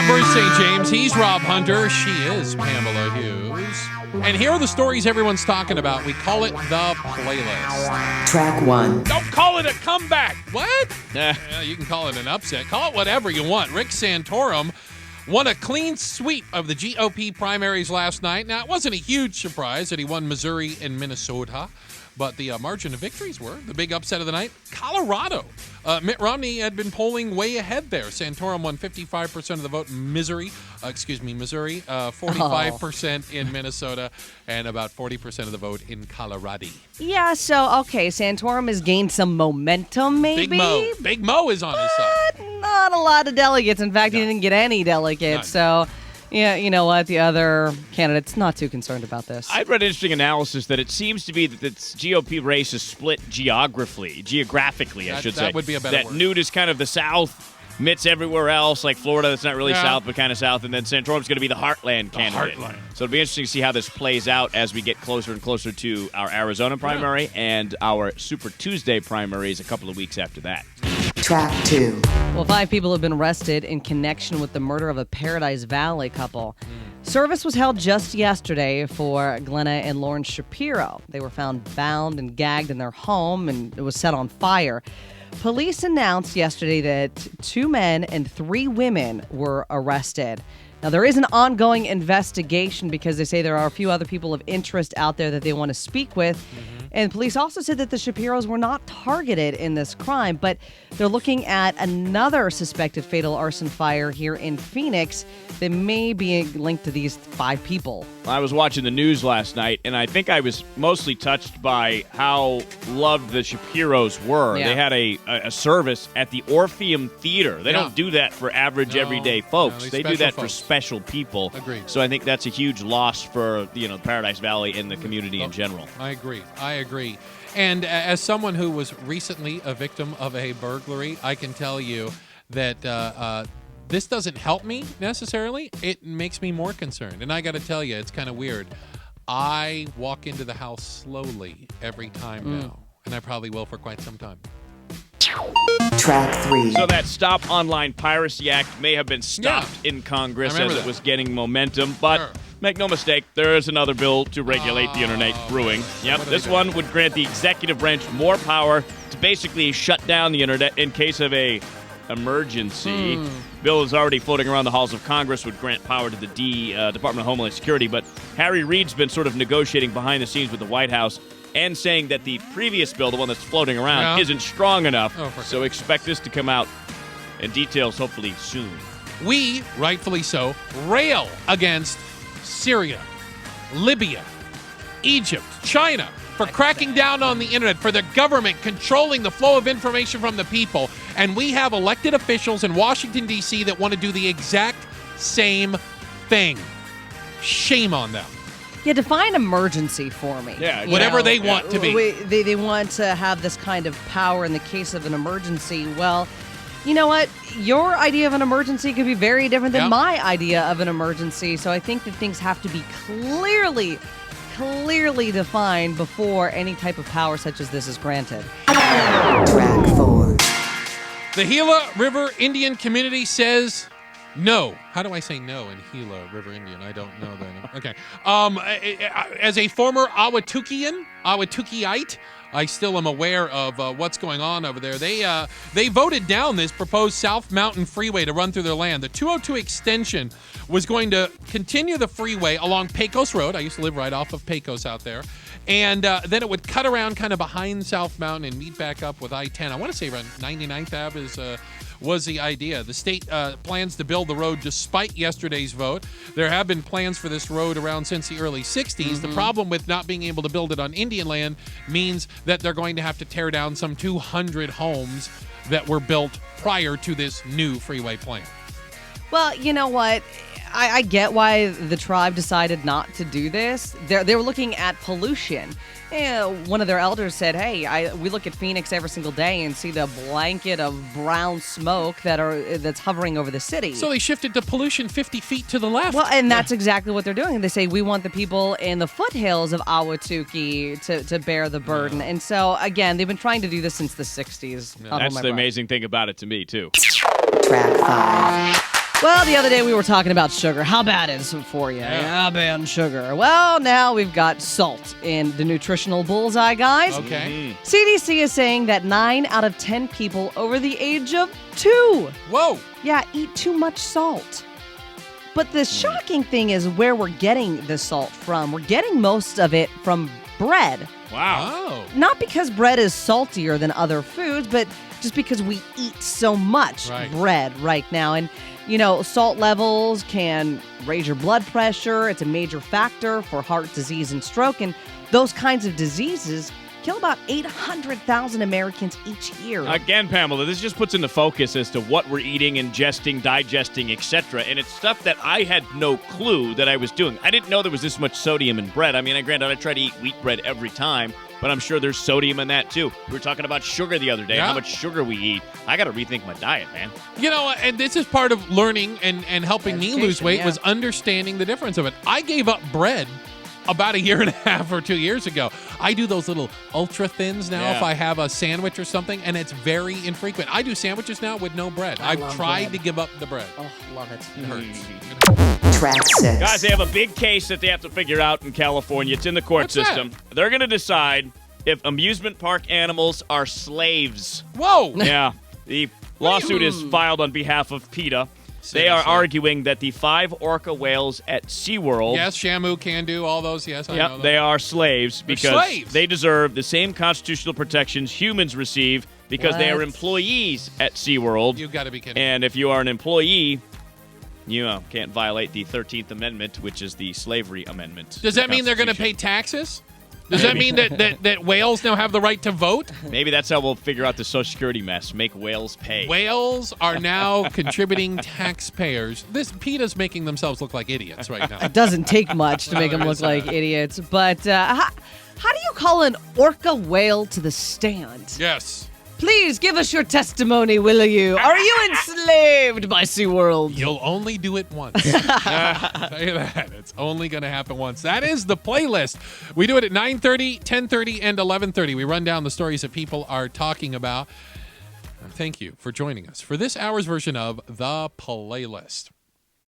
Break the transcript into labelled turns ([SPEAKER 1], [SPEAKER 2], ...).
[SPEAKER 1] I'm Bruce St. James. He's Rob Hunter. She is Pamela Hughes. And here are the stories everyone's talking about. We call it the playlist.
[SPEAKER 2] Track 1.
[SPEAKER 1] Don't call it a comeback. What? Yeah, you can call it an upset. Call it whatever you want. Rick Santorum won a clean sweep of the GOP primaries last night. Now, it wasn't a huge surprise that he won Missouri and Minnesota, but the margin of victories were the big upset of the night. Colorado. Mitt Romney had been polling way ahead there. Santorum won 55% of the vote in Missouri, 45% in Minnesota, and about 40% of the vote in Colorado.
[SPEAKER 3] Yeah, so, okay, Santorum has gained some momentum, maybe.
[SPEAKER 1] Big Mo is on his side.
[SPEAKER 3] Not a lot of delegates. In fact, he didn't get any delegates, so... Yeah, you know what? The other candidates not too concerned about this.
[SPEAKER 4] I read an interesting analysis that it seems to be that this GOP race is split geographically, I should say.
[SPEAKER 1] That would be a better word.
[SPEAKER 4] That Newt is kind of the South, Mitt's everywhere else, like Florida, that's not really South, but kind of South, and then Santorum's going to be the Heartland candidate. So it'll be interesting to see how this plays out as we get closer and closer to our Arizona primary and our Super Tuesday primaries a couple of weeks after that.
[SPEAKER 2] Track 2.
[SPEAKER 3] Well, 5 people have been arrested in connection with the murder of a Paradise Valley couple. Service was held just yesterday for Glenna and Lauren Shapiro. They were found bound and gagged in their home, and it was set on fire. Police announced yesterday that 2 men and 3 women were arrested. Now, there is an ongoing investigation because they say there are a few other people of interest out there that they want to speak with. And police also said that the Shapiros were not targeted in this crime, but they're looking at another suspected fatal arson fire here in Phoenix that may be linked to these 5 people.
[SPEAKER 4] I was watching the news last night, and I think I was mostly touched by how loved the Shapiros were.
[SPEAKER 3] Yeah.
[SPEAKER 4] They had a service at the Orpheum Theater. They don't do that for average, everyday folks. They do that for special people.
[SPEAKER 1] Agreed.
[SPEAKER 4] So I think that's a huge loss for Paradise Valley and the community in general.
[SPEAKER 1] I agree. And as someone who was recently a victim of a burglary, I can tell you that this doesn't help me necessarily. It makes me more concerned. And I got to tell you, it's kind of weird. I walk into the house slowly every time now, and I probably will for quite some time.
[SPEAKER 2] Track 3.
[SPEAKER 4] So that Stop Online Piracy Act may have been stopped in Congress as it was getting momentum, but make no mistake, there is another bill to regulate the internet brewing. Yep, this one would grant the executive branch more power to basically shut down the internet in case of a emergency. Bill is already floating around the halls of Congress, would grant power to the Department of Homeland Security, but Harry Reid's been sort of negotiating behind the scenes with the White House and saying that the previous bill, the one that's floating around, isn't strong enough. So expect this to come out in details hopefully soon.
[SPEAKER 1] We, rightfully so, rail against Syria, Libya, Egypt, China for cracking down on the internet, for the government controlling the flow of information from the people. And we have elected officials in Washington, D.C. that want to do the exact same thing. Shame on them.
[SPEAKER 3] Yeah, define emergency for me.
[SPEAKER 4] Yeah,
[SPEAKER 1] whatever they want to be.
[SPEAKER 3] They want to have this kind of power in the case of an emergency. Well, you know what? Your idea of an emergency could be very different than my idea of an emergency. So I think that things have to be clearly defined before any type of power such as this is granted.
[SPEAKER 2] Track 4.
[SPEAKER 1] The Gila River Indian community says no. How do I say no in Gila River Indian? I don't know that. Okay. As a former Ahwatukiite, I still am aware of what's going on over there. They voted down this proposed South Mountain Freeway to run through their land. The 202 extension was going to continue the freeway along Pecos Road. I used to live right off of Pecos out there. And then it would cut around kind of behind South Mountain and meet back up with I-10. I want to say around 99th Ave was the idea. The state plans to build the road despite yesterday's vote. There have been plans for this road around since the early 60s. The problem with not being able to build it on Indian land means that they're going to have to tear down some 200 homes that were built prior to this new freeway plan.
[SPEAKER 3] Well, you know what? I get why the tribe decided not to do this. They were looking at pollution. One of their elders said, hey, we look at Phoenix every single day and see the blanket of brown smoke that's hovering over the city.
[SPEAKER 1] So they shifted to pollution 50 feet to the left.
[SPEAKER 3] Well, and that's exactly what they're doing. They say, we want the people in the foothills of Ahwatukee to bear the burden. And so, again, they've been trying to do this since the 60s.
[SPEAKER 4] That's the amazing thing about it to me, too.
[SPEAKER 2] Track 5.
[SPEAKER 3] Well, the other day we were talking about sugar. How bad is it for you?
[SPEAKER 1] Yeah.
[SPEAKER 3] How bad sugar? Well, now we've got salt in the nutritional bullseye, guys.
[SPEAKER 1] Okay.
[SPEAKER 3] CDC is saying that 9 out of 10 people over the age of 2,
[SPEAKER 1] Whoa.
[SPEAKER 3] yeah, eat too much salt. But the shocking thing is where we're getting the salt from. We're getting most of it from bread.
[SPEAKER 4] Wow.
[SPEAKER 1] Oh.
[SPEAKER 3] Not because bread is saltier than other foods, but just because we eat so much bread right now. And, you know, salt levels can raise your blood pressure. It's a major factor for heart disease and stroke. And those kinds of diseases kill about 800,000 Americans each year.
[SPEAKER 4] Again, Pamela, this just puts into focus as to what we're eating, ingesting, digesting, etc. And it's stuff that I had no clue that I was doing. I didn't know there was this much sodium in bread. I mean, granted, I try to eat wheat bread every time, but I'm sure there's sodium in that too. We were talking about sugar the other day, how much sugar we eat. I got to rethink my diet, man.
[SPEAKER 1] You know, and this is part of learning and helping me lose weight
[SPEAKER 3] yeah.
[SPEAKER 1] was understanding the difference of it. I gave up bread about a year and a half or 2 years ago. I do those little ultra thins now if I have a sandwich or something, and it's very infrequent. I do sandwiches now with no bread. I've tried to give up the bread.
[SPEAKER 3] Oh, love it.
[SPEAKER 1] It hurts.
[SPEAKER 2] Track 6.
[SPEAKER 4] Guys, they have a big case that they have to figure out in California. It's in the court
[SPEAKER 1] What's that?
[SPEAKER 4] system. They're going to decide if amusement park animals are slaves.
[SPEAKER 1] Whoa!
[SPEAKER 4] Yeah. The lawsuit is filed on behalf of PETA. They are arguing that the 5 orca whales at SeaWorld.
[SPEAKER 1] Yes, Shamu can do all those. Yes, I know those.
[SPEAKER 4] They are slaves because
[SPEAKER 1] slaves.
[SPEAKER 4] they deserve the same constitutional protections humans receive because they are employees at SeaWorld.
[SPEAKER 1] You've got to be kidding.
[SPEAKER 4] And if you are an employee, you can't violate the 13th Amendment, which is the slavery amendment.
[SPEAKER 1] Does that mean they're going to pay taxes? Does that mean that whales now have the right to vote?
[SPEAKER 4] Maybe that's how we'll figure out the Social Security mess. Make whales pay.
[SPEAKER 1] Whales are now contributing taxpayers. This PETA's making themselves look like idiots right now.
[SPEAKER 3] It doesn't take much to make them look like idiots. But how do you call an orca whale to the stand?
[SPEAKER 1] Yes.
[SPEAKER 3] Please give us your testimony, will you? Are you enslaved by SeaWorld?
[SPEAKER 1] You'll only do it once. I'll tell you that. It's only going to happen once. That is the playlist. We do it at 9:30, 10:30, and 11:30. We run down the stories that people are talking about. Thank you for joining us for this hour's version of The Playlist.